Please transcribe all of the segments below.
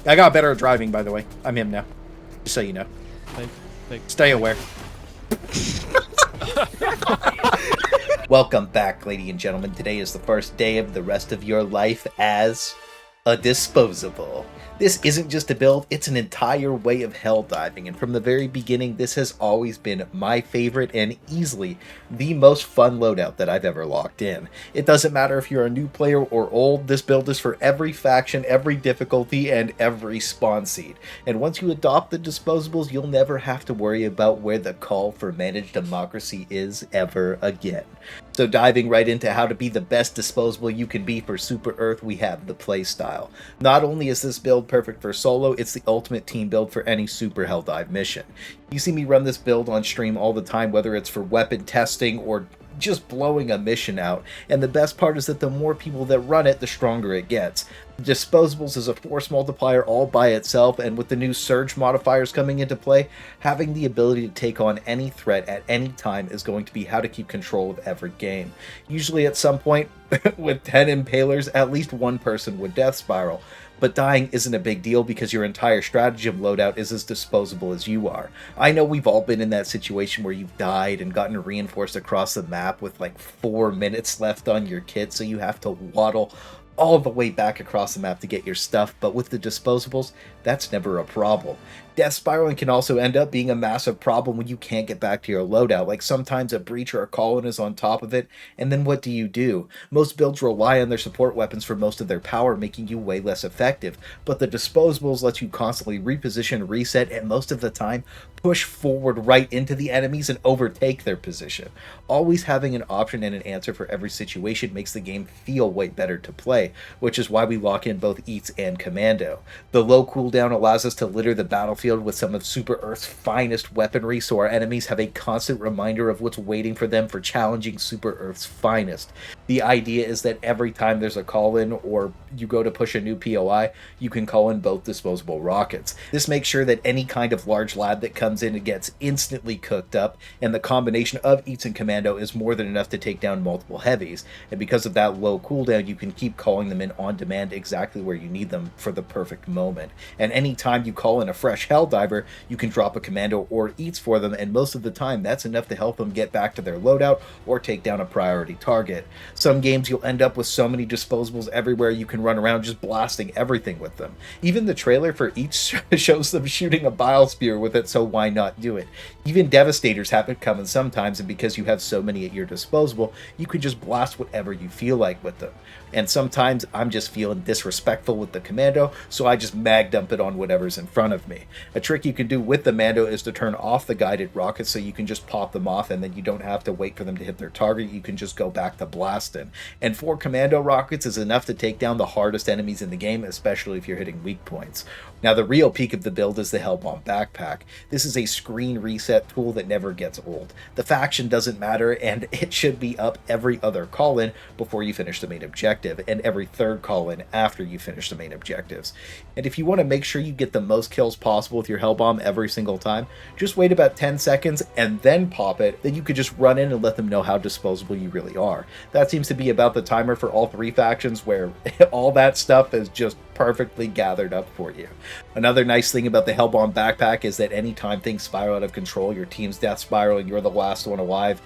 I got better at driving, by the way. I'm him now. Just so you know. Stay aware. Welcome back, ladies and gentlemen. Today is the first day of the rest of your life as a disposable. This isn't just a build, it's an entire way of helldiving, and from the very beginning, this has always been my favorite and easily the most fun loadout that I've ever locked in. It doesn't matter if you're a new player or old, this build is for every faction, every difficulty, and every spawn seed. And once you adopt the disposables, you'll never have to worry about where the call for managed democracy is ever again. So diving right into how to be the best disposable you can be for Super Earth, we have the playstyle. Not only is this build perfect for solo, it's the ultimate team build for any Super Helldive mission. You see me run this build on stream all the time, whether it's for weapon testing or just blowing a mission out, and the best part is that the more people that run it, the stronger it gets. Disposables is a force multiplier all by itself, and with the new surge modifiers coming into play, having the ability to take on any threat at any time is going to be how to keep control of every game. Usually at some point, with 10 impalers, at least one person would death spiral. But dying isn't a big deal because your entire stratagem loadout is as disposable as you are. I know we've all been in that situation where you've died and gotten reinforced across the map with like 4 minutes left on your kit, so you have to waddle all the way back across the map to get your stuff, but with the disposables, that's never a problem. Death spiraling can also end up being a massive problem when you can't get back to your loadout, like sometimes a breach or a call-in is on top of it, and then what do? Most builds rely on their support weapons for most of their power, making you way less effective, but the disposables let you constantly reposition, reset, and most of the time, push forward right into the enemies and overtake their position. Always having an option and an answer for every situation makes the game feel way better to play, which is why we lock in both Eats and Commando. The low cooldown allows us to litter the battlefield with some of Super Earth's finest weaponry, so our enemies have a constant reminder of what's waiting for them for challenging Super Earth's finest. The idea is that every time there's a call-in or you go to push a new POI, you can call in both disposable rockets. This makes sure that any kind of large lad that comes in and gets instantly cooked up, and the combination of Eats and Commando is more than enough to take down multiple heavies, and because of that low cooldown, you can keep calling them in on demand exactly where you need them for the perfect moment. And anytime you call in a fresh Helldiver, you can drop a Commando or Eats for them, and most of the time that's enough to help them get back to their loadout or take down a priority target. Some games you'll end up with so many disposables everywhere you can run around just blasting everything with them. Even the trailer for Eats shows them shooting a bile spear with it, so why not do it? Even Devastators have it coming sometimes, and because you have so many at your disposable, you can just blast whatever you feel like with them. And sometimes I'm just feeling disrespectful with the Commando, so I just mag dump it on whatever's in front of me. A trick you can do with the Mando is to turn off the guided rockets so you can just pop them off, and then you don't have to wait for them to hit their target, you can just go back to blasting. And 4 Commando rockets is enough to take down the hardest enemies in the game, especially if you're hitting weak points. Now the real peak of the build is the Hellbomb Backpack. This is a screen reset tool that never gets old. The faction doesn't matter, and it should be up every other call-in before you finish the main objective, and every third call-in after you finish the main objectives. And if you want to make sure you get the most kills possible with your Hellbomb every single time, just wait about 10 seconds and then pop it, then you could just run in and let them know how disposable you really are. That seems to be about the timer for all 3 factions, where all that stuff is just perfectly gathered up for you. Another nice thing about the Hellbomb Backpack is that anytime things spiral out of control, your team's death spiral and you're the last one alive,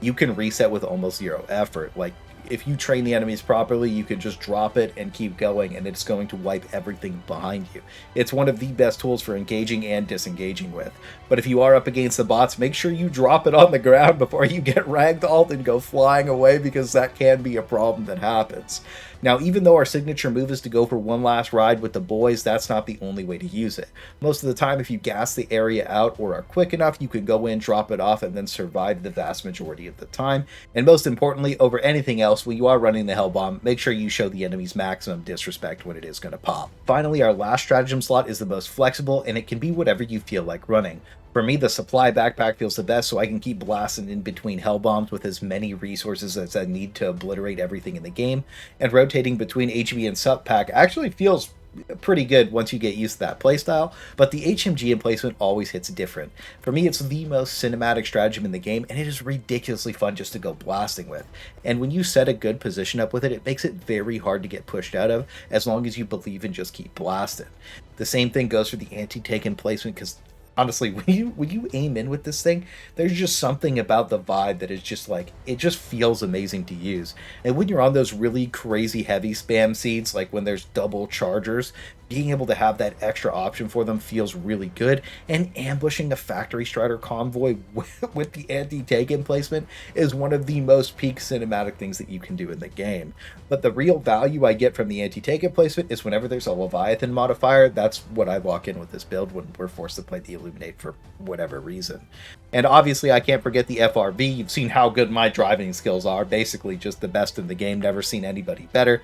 you can reset with almost zero effort. Like, if you train the enemies properly, you can just drop it and keep going, and it's going to wipe everything behind you. It's one of the best tools for engaging and disengaging with. But if you are up against the bots, make sure you drop it on the ground before you get ragdolled and go flying away, because that can be a problem that happens. Now, even though our signature move is to go for one last ride with the boys, that's not the only way to use it. Most of the time, if you gas the area out or are quick enough, you can go in, drop it off, and then survive the vast majority of the time. And most importantly, over anything else, when you are running the Hellbomb, make sure you show the enemies maximum disrespect when it is going to pop. Finally, our last stratagem slot is the most flexible, and it can be whatever you feel like running. For me, the supply backpack feels the best, so I can keep blasting in between Hellbombs with as many resources as I need to obliterate everything in the game, and rotating between HB and Sup pack actually feels pretty good once you get used to that playstyle, but the HMG emplacement always hits different. For me, it's the most cinematic stratagem in the game, and it is ridiculously fun just to go blasting with. And when you set a good position up with it, it makes it very hard to get pushed out of, as long as you believe and just keep blasting. The same thing goes for the anti-tank emplacement, because honestly, when you aim in with this thing, there's just something about the vibe that is just like, it just feels amazing to use. And when you're on those really crazy heavy spam seeds, like when there's double chargers, being able to have that extra option for them feels really good. And ambushing a factory strider convoy with the anti-tank emplacement is one of the most peak cinematic things that you can do in the game. But the real value I get from the anti-tank emplacement is whenever there's a Leviathan modifier. That's what I lock in with this build when we're forced to play the Illuminate for whatever reason. And obviously I can't forget the FRV. You've seen how good my driving skills are. Basically just the best in the game. Never seen anybody better.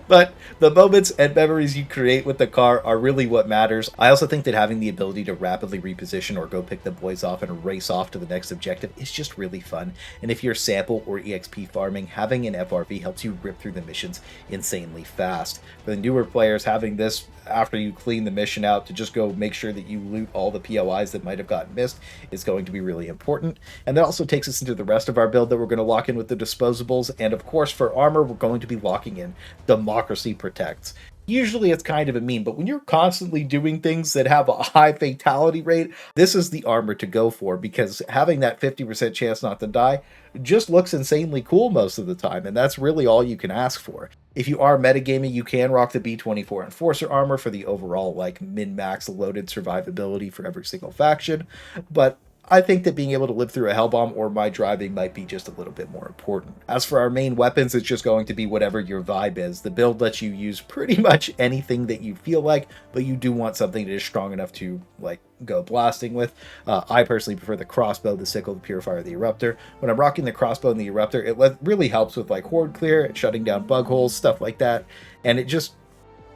But the moments and memories you create with the car are really what matters. I also think that having the ability to rapidly reposition or go pick the boys off and race off to the next objective is just really fun. And if you're sample or EXP farming, having an FRV helps you rip through the missions insanely fast. For the newer players, having this after you clean the mission out to just go make sure that you loot all the POIs that might have gotten missed is going to be really important. And that also takes us into the rest of our build that we're going to lock in with the disposables. And of course, for armor, we're going to be locking in Democracy Protects. Usually it's kind of a meme, but when you're constantly doing things that have a high fatality rate, this is the armor to go for, because having that 50% chance not to die just looks insanely cool most of the time, and that's really all you can ask for. If you are metagaming, you can rock the B24 Enforcer armor for the overall like min-max loaded survivability for every single faction, but I think that being able to live through a Hellbomb or my driving might be just a little bit more important. As for our main weapons, it's just going to be whatever your vibe is. The build lets you use pretty much anything that you feel like, but you do want something that is strong enough to like go blasting with. I personally prefer the crossbow, the sickle, the purifier, the eruptor. When I'm rocking the crossbow and the eruptor, it really helps with like horde clear and shutting down bug holes, stuff like that, and it just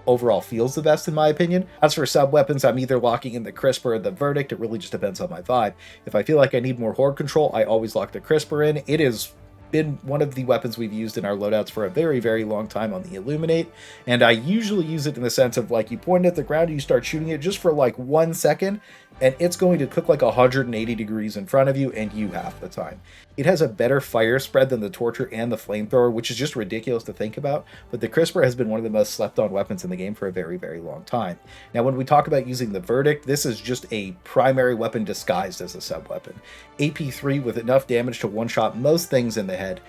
overall feels the best in my opinion. As for sub weapons, I'm either locking in the crisper or the verdict. It really just depends on my vibe. If I feel like I need more horde control, I always lock the crisper in. It has been one of the weapons we've used in our loadouts for a very, very long time on the Illuminate, and I usually use it in the sense of like you point at the ground and you start shooting it just for like 1 second, and it's going to cook like 180 degrees in front of you and you half the time. It has a better fire spread than the Torture and the Flamethrower, which is just ridiculous to think about, but the Crisper has been one of the most slept on weapons in the game for a very, very long time. Now, when we talk about using the Verdict, this is just a primary weapon disguised as a sub-weapon. AP3 with enough damage to one-shot most things in the head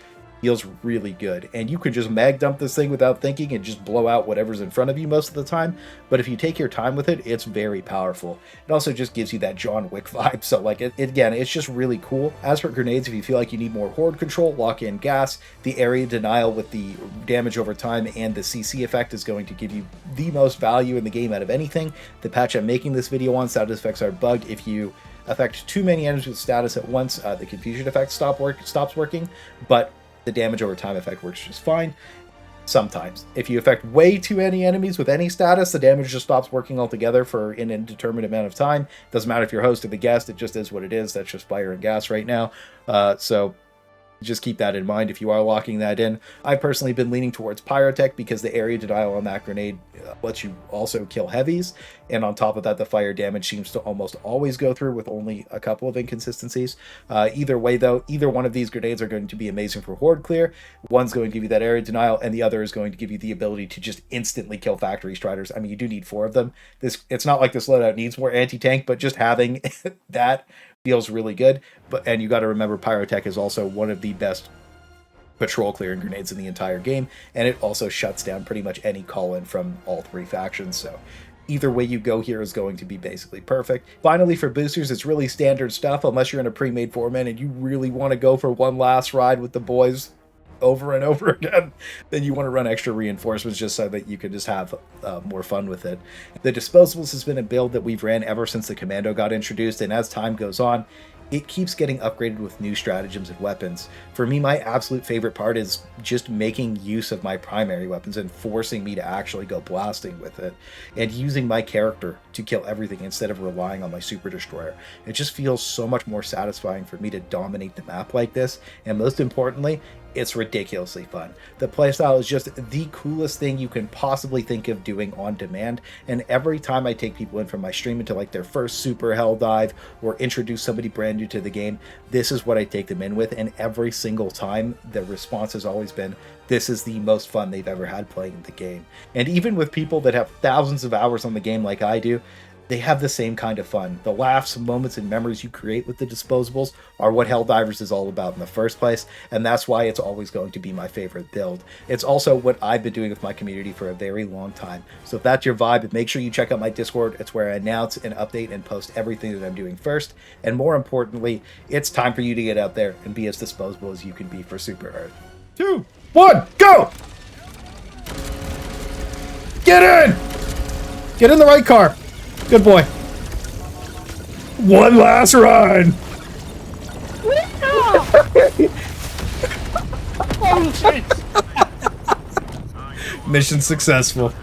feels really good, and you could just mag dump this thing without thinking and just blow out whatever's in front of you most of the time, but if you take your time with it, it's very powerful. It also just gives you that John Wick vibe, so like again, it's just really cool. As for grenades, if you feel like you need more horde control, lock in gas. The area denial with the damage over time and the CC effect is going to give you the most value in the game out of anything. The patch I'm making this video on, status effects are bugged. If you affect too many enemies with status at once, the confusion effect stops working, but the damage over time effect works just fine. Sometimes. If you affect way too many enemies with any status, the damage just stops working altogether for an indeterminate amount of time. Doesn't matter if you're host or the guest, it just is what it is. That's just fire and gas right now. So just keep that in mind if you are locking that in. I've personally been leaning towards Pyrotech because the area denial on that grenade lets you also kill heavies, and on top of that, the fire damage seems to almost always go through with only a couple of inconsistencies. Either way though, either one of these grenades are going to be amazing for horde clear. One's going to give you that area denial, and the other is going to give you the ability to just instantly kill factory striders. I mean, you do need 4 of them. It's not like this loadout needs more anti-tank, but just having that feels really good. And you got to remember, Pyrotech is also one of the best patrol clearing grenades in the entire game, and it also shuts down pretty much any call-in from all 3 factions, so either way you go here is going to be basically perfect. Finally, for boosters, it's really standard stuff, unless you're in a pre-made 4-man and you really want to go for one last ride with the boys over and over again, then you want to run extra reinforcements just so that you can just have more fun with it. The Disposables has been a build that we've ran ever since the Commando got introduced, and as time goes on, it keeps getting upgraded with new stratagems and weapons. For me, my absolute favorite part is just making use of my primary weapons and forcing me to actually go blasting with it, and using my character to kill everything instead of relying on my super destroyer. It just feels so much more satisfying for me to dominate the map like this, and most importantly, It's ridiculously fun. The playstyle is just the coolest thing you can possibly think of doing on demand, and every time I take people in from my stream into like their first super hell dive or introduce somebody brand new to the game, this is what I take them in with, and every single time the response has always been, this is the most fun they've ever had playing the game. And even with people that have thousands of hours on the game like I do, they have the same kind of fun. The laughs, moments, and memories you create with the disposables are what Helldivers is all about in the first place, and that's why it's always going to be my favorite build. It's also what I've been doing with my community for a very long time. So if that's your vibe, make sure you check out my Discord. It's where I announce and update and post everything that I'm doing first. And more importantly, it's time for you to get out there and be as disposable as you can be for Super Earth. 2, 1, go! Get in! Get in the right car. Good boy. One last run. Mission successful.